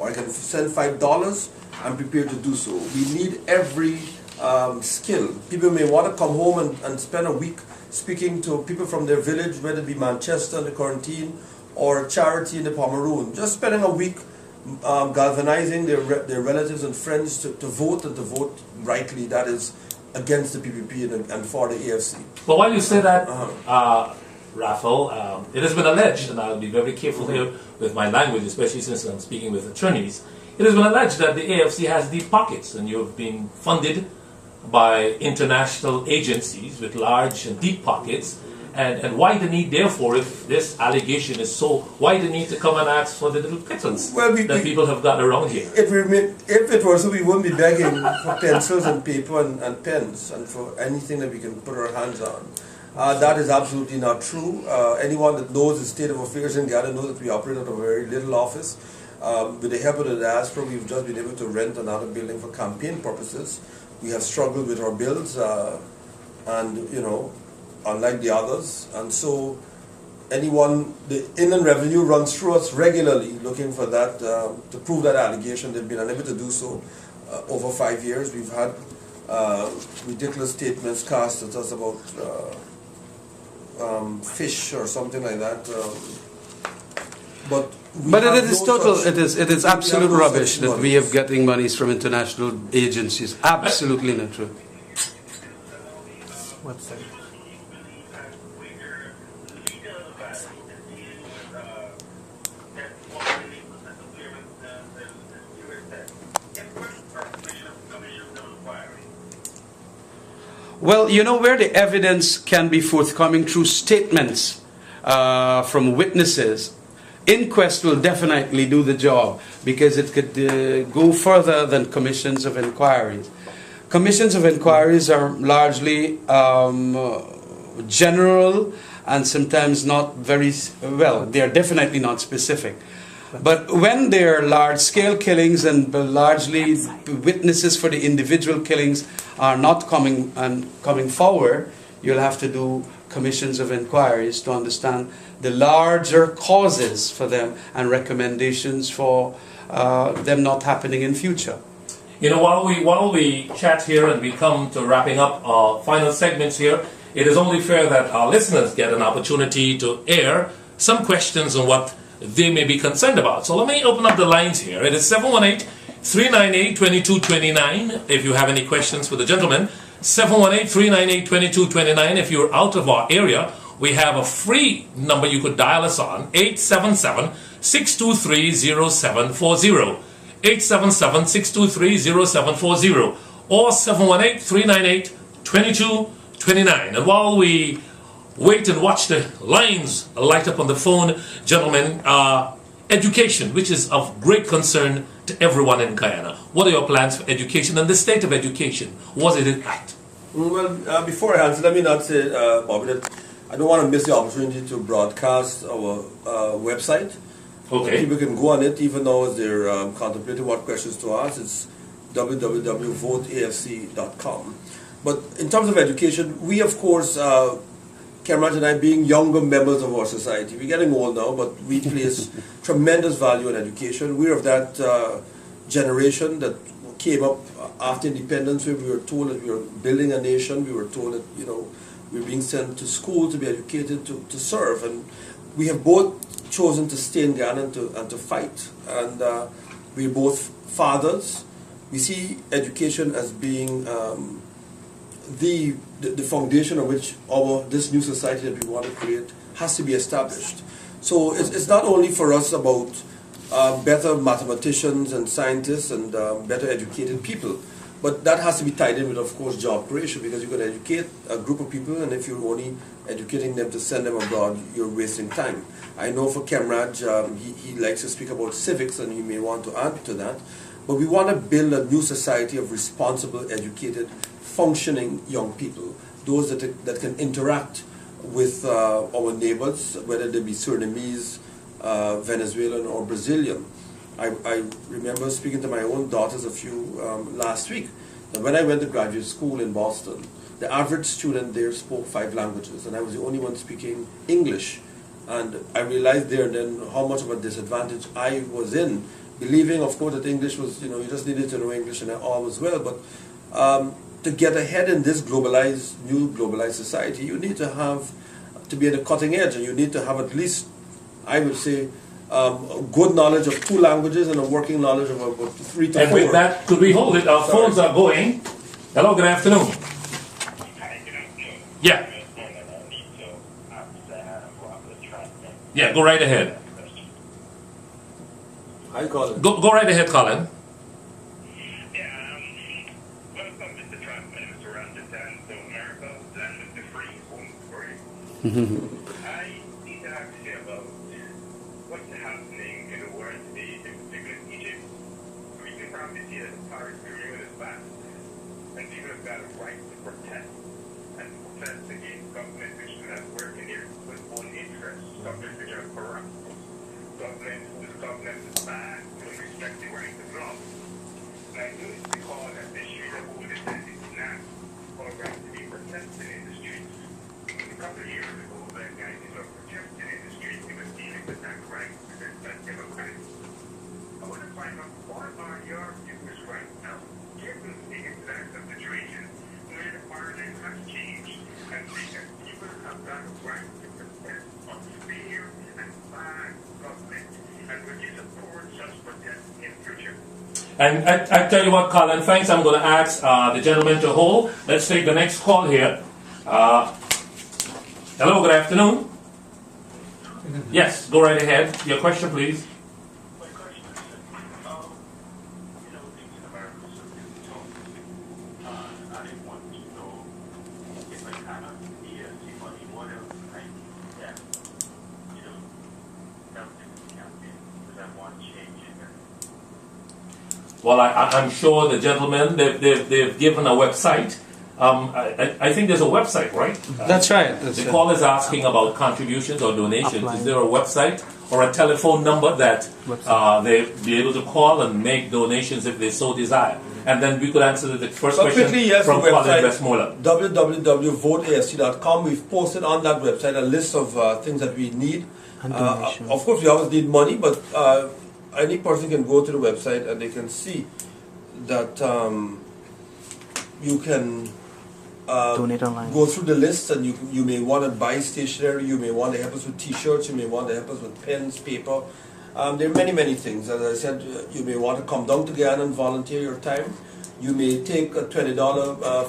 or I can send $5, I'm prepared to do so. We need every skill. People may want to come home and spend a week speaking to people from their village, whether it be Manchester in the quarantine or Charity in the Pomeroon. Just spending a week galvanizing their relatives and friends to vote and to vote rightly, that is against the PPP and for the AFC. But while you say that, Raphael, it has been alleged, and I'll be very careful here with my language, especially since I'm speaking with attorneys, it has been alleged that the AFC has deep pockets, and you've been funded by international agencies with large and deep pockets. And why the need, therefore, if this allegation is so, why the need to come and ask for the little pittance that people have got around here? If it were so, we wouldn't be begging for pencils and paper and pens and for anything that we can put our hands on. That is absolutely not true. Anyone that knows the state of affairs in Ghana knows that we operate out of a very little office. With the help of the diaspora, we've just been able to rent another building for campaign purposes. We have struggled with our bills, and you know, unlike the others, and so the Inland Revenue runs through us regularly looking for that, to prove that allegation. They've been unable to do so over 5 years. We've had ridiculous statements cast at us about fish or something like that, but it is total. It is absolute rubbish that we are getting monies from international agencies. Absolutely not true. Website. Well, you know where the evidence can be forthcoming through statements from witnesses. Inquest will definitely do the job because it could go further than commissions of inquiries. Commissions of inquiries are largely general and sometimes not very, well, they are definitely not specific. But when there are large-scale killings and largely witnesses for the individual killings are not coming forward, you'll have to do commissions of inquiries to understand the larger causes for them and recommendations for them not happening in future. You know, while we chat here and we come to wrapping up our final segments here, it is only fair that our listeners get an opportunity to air some questions on what they may be concerned about. So let me open up the lines here. It is 718-398-2229 if you have any questions for the gentleman. 718-398-2229 if you're out of our area. We have a free number you could dial us on, 877-623-0740. 877-623-0740 or 718-398-2229. And while we wait and watch the lines light up on the phone, gentlemen, education, which is of great concern to everyone in Guyana. What are your plans for education and the state of education? Was it at? Well, before I answer, let me not say, Bobby, that I don't want to miss the opportunity to broadcast our website. Okay. People can go on it, even though they're contemplating what questions to ask. It's www.voteafc.com. But in terms of education, we, of course, Cameron and I, being younger members of our society, we're getting old now, but we place tremendous value in education. We're of that generation that came up after independence, where we were told that we were building a nation. We were told that, you know, we were being sent to school to be educated, to serve. And we have both chosen to stay in Ghana and to fight. And we're both fathers. We see education as being the foundation on which this new society that we want to create has to be established. So it's not only for us about better mathematicians and scientists and better educated people, but that has to be tied in with, of course, job creation, because you're going to educate a group of people, and if you're only educating them to send them abroad, you're wasting time. I know for Kemraj, he likes to speak about civics, and he may want to add to that, but we want to build a new society of responsible, educated, functioning young people, those that can interact with our neighbors, whether they be Surinamese, Venezuelan, or Brazilian. I remember speaking to my own daughters last week, and when I went to graduate school in Boston, the average student there spoke 5 languages, and I was the only one speaking English. And I realized there and then how much of a disadvantage I was in believing, of course, that English was, you just needed to know English and all was well. But to get ahead in this new globalized society, you need to be at the cutting edge, and you need to have at least, I would say, good knowledge of 2 languages and a working knowledge of about 3 to 4. And with that, could we hold it? Our phones are going. Hello, good afternoon. Yeah. Yeah, go right ahead. Hi, Colin. Go right ahead, Colin. Yeah, welcome, Mr. Trump, and Mr. Ramsden to America, land of the free, home free. I need to ask you about what's happening in the world today, in particular in Egypt. We can probably see that the Paris Agreement is back, and people have got a right to protest, and protest against government which do not work in their own interests, government which are corrupt, government whose government is bad, don't respect the rights of law. And I noticed the call that the street of Buddha said it's not all right to be protesting in the streets. A couple of years ago, that guy were protesting in the streets, he was dealing with that right because that's democratic. I want to find out what are your views right now, given the international situation where the paradigm has changed and because people have got a right to protest on fear and bad government, and would you support such protests in future? And I tell you what, Colin, thanks. I'm going to ask the gentleman to hold. Let's take the next call here. Hello, good afternoon. Yes, go right ahead. Your question, please. My question is, things in America are so difficult. I didn't want to know if I kind of AFC money, what else I can, help in the campaign, because I want change in there. Well, I'm sure the gentlemen, they've given a website. I think there's a website, right? That's right. The call is asking about contributions or donations. Is there a website or a telephone number that they'll be able to call and make donations if they so desire? And then we could answer the first question Quickly, yes, from the Colin website, Westmoreland. www.voteafc.com. We've posted on that website a list of things that we need. Of course, we always need money, but any person can go to the website and they can see that you can donate online. Go through the list, and you may want to buy stationery, you may want to help us with t-shirts, you may want to help us with pens, paper. There are many things. As I said, you may want to come down to Guyana and volunteer your time. You may take a $20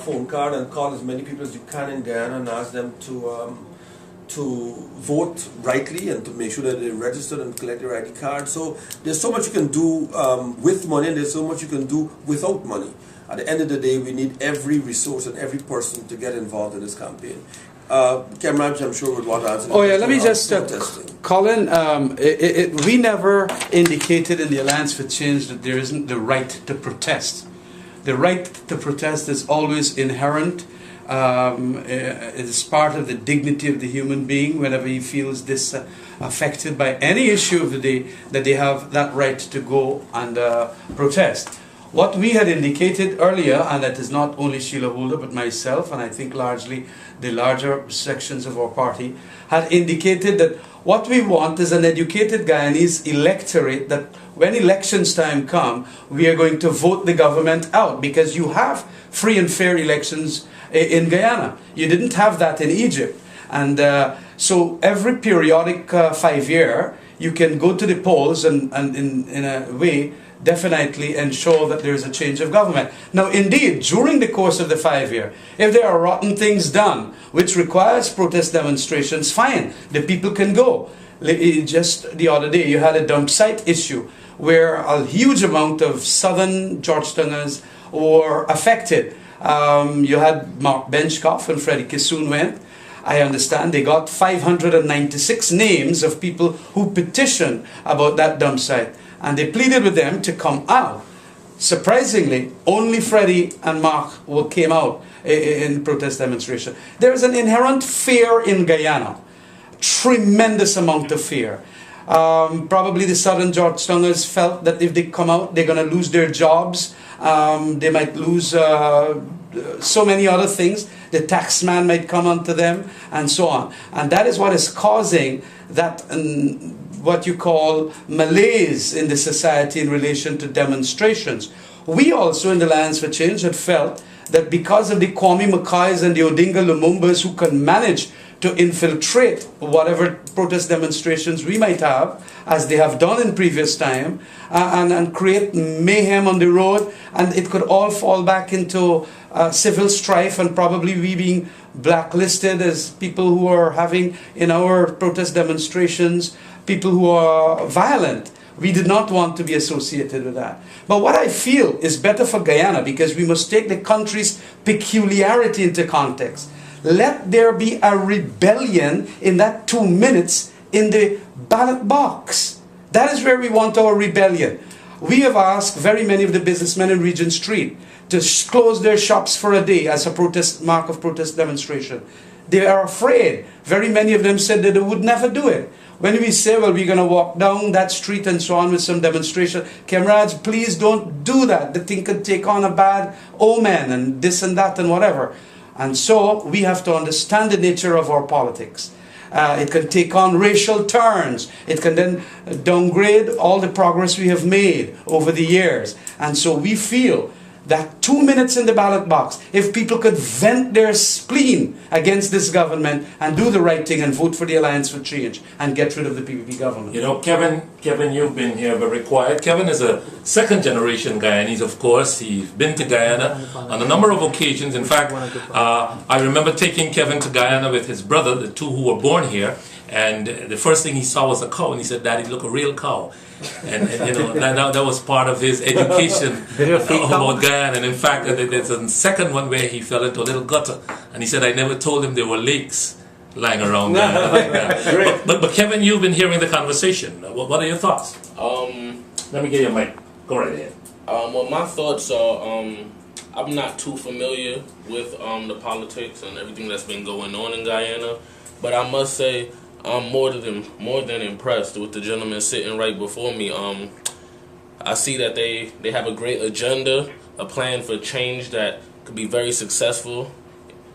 phone card and call as many people as you can in Guyana and ask them to vote rightly and to make sure that they're registered and collect their ID card. So there's so much you can do with money, and there's so much you can do without money. At the end of the day, we need every resource and every person to get involved in this campaign. Cameron, I'm sure would want to answer. Oh yeah, let me just, Colin, we never indicated in the Alliance for Change that there isn't the right to protest. The right to protest is always inherent. It is part of the dignity of the human being. Whenever he feels affected by any issue of the day, that they have that right to go and protest. What we had indicated earlier, and that is not only Sheila Holder but myself, and I think largely the larger sections of our party, had indicated that what we want is an educated Guyanese electorate, that when elections time come, we are going to vote the government out, because you have free and fair elections in Guyana. You didn't have that in Egypt. And so every periodic 5 year, you can go to the polls and in a way definitely ensure that there is a change of government. Now, indeed, during the course of the 5 year, if there are rotten things done, which requires protest demonstrations, fine, the people can go. Just the other day, you had a dump site issue where a huge amount of southern Georgetowners were affected. You had Mark Benchkoff and Freddie Kissoon went. I understand they got 596 names of people who petitioned about that dump site. And they pleaded with them to come out. Surprisingly, only Freddie and Mark came out in protest demonstration. There is an inherent fear in Guyana. Tremendous amount of fear. Probably the southern Georgetowners felt that if they come out, they're going to lose their jobs. They might lose so many other things. The taxman might come onto them, and so on. And that is what is causing that what you call malaise in the society in relation to demonstrations. We also in the Alliance for Change had felt that because of the Kwame Mackays and the Odinga Lumumbas who can manage to infiltrate whatever protest demonstrations we might have, as they have done in previous time, and create mayhem on the road, and it could all fall back into civil strife and probably we being blacklisted as people who are having in our protest demonstrations, people who are violent. We did not want to be associated with that. But what I feel is better for Guyana, because we must take the country's peculiarity into context. Let there be a rebellion in that 2 minutes in the ballot box. That is where we want our rebellion. We have asked very many of the businessmen in Regent Street to close their shops for a day as a protest mark of protest demonstration. They are afraid. Very many of them said that they would never do it. When we say, well, we're going to walk down that street and so on with some demonstration, comrades, please don't do that. The thing could take on a bad omen and this and that and whatever. And so we have to understand the nature of our politics. It can take on racial turns. It can then downgrade all the progress we have made over the years. And so we feel that 2 minutes in the ballot box, if people could vent their spleen against this government and do the right thing and vote for the Alliance for Change and get rid of the PPP government. You know, Kevin, you've been here very quiet. Kevin is a second-generation Guyanese, of course. He's been to Guyana on a number of occasions. In fact, I remember taking Kevin to Guyana with his brother, the two who were born here, and the first thing he saw was a cow, and he said, "Daddy, look, a real cow." And you know, that was part of his education about Guyana. And in fact, there's a second one where he fell into a little gutter, and he said, "I never told him there were lakes lying around Guyana like that." But Kevin, you've been hearing the conversation. What are your thoughts? Let me get your mic. Go right ahead. Well, my thoughts are, I'm not too familiar with the politics and everything that's been going on in Guyana, but I must say I'm more than impressed with the gentleman sitting right before me. I see that they have a great agenda, a plan for change that could be very successful.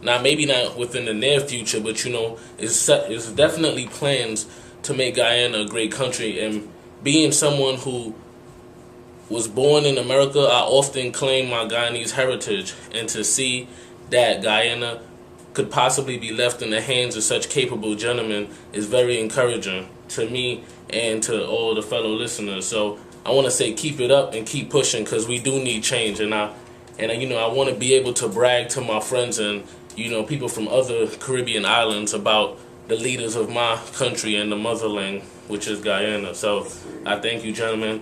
Now, maybe not within the near future, but you know, it's definitely plans to make Guyana a great country. And being someone who was born in America, I often claim my Guyanese heritage, and to see that Guyana could possibly be left in the hands of such capable gentlemen is very encouraging to me and to all the fellow listeners. So I want to say keep it up and keep pushing, because we do need change. And I want to be able to brag to my friends and people from other Caribbean islands about the leaders of my country and the motherland, which is Guyana. So I thank you, gentlemen,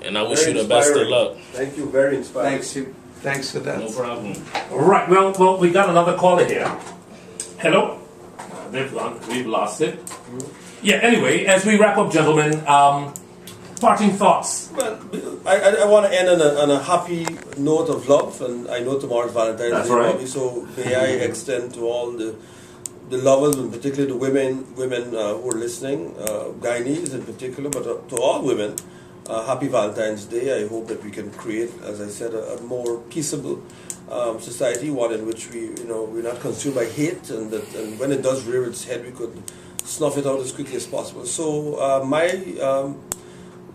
and I wish you the best of luck. Thank you, very inspiring. Thanks for that. No problem. All right. Well, we got another caller here. Hello. They've gone. We've lost it. Yeah. Anyway, as we wrap up, gentlemen, parting thoughts. Well, I want to end on a happy note of love, and I know tomorrow's Valentine's That's Day, right. Bobby, so may I extend to all the lovers, and particularly the women who are listening, Guyanese in particular, but to all women, happy Valentine's Day. I hope that we can create, as I said, a more peaceable society, one in which we're not consumed by hate, and when it does rear its head, we could snuff it out as quickly as possible. So my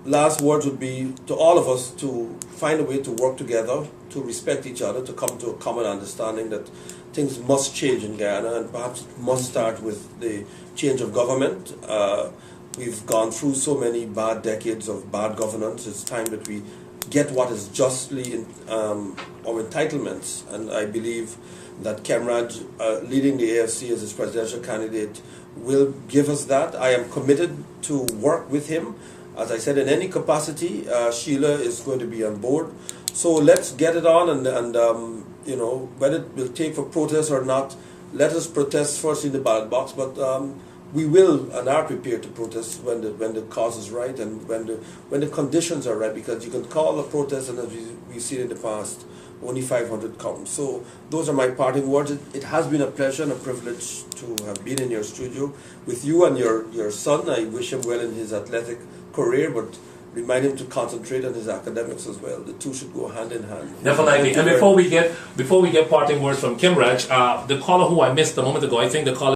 last words would be to all of us to find a way to work together, to respect each other, to come to a common understanding that things must change in Guyana, and perhaps it must start with the change of government. We've gone through so many bad decades of bad governance. It's time that we get what is justly our entitlements, and I believe that Kemraj, leading the AFC as his presidential candidate, will give us that. I am committed to work with him. As I said, in any capacity, Sheila is going to be on board. So let's get it on, and whether it will take for protest or not, let us protest first in the ballot box, but we will and are prepared to protest when the cause is right and when the conditions are right, because you can call a protest, and as we've seen in the past, only 500 come. So those are my parting words. It has been a pleasure and a privilege to have been in your studio with you and your son. I wish him well in his athletic career, but remind him to concentrate on his academics as well. The two should go hand in hand. Definitely. And before we get parting words from Kimraj, the caller who I missed a moment ago, I think the caller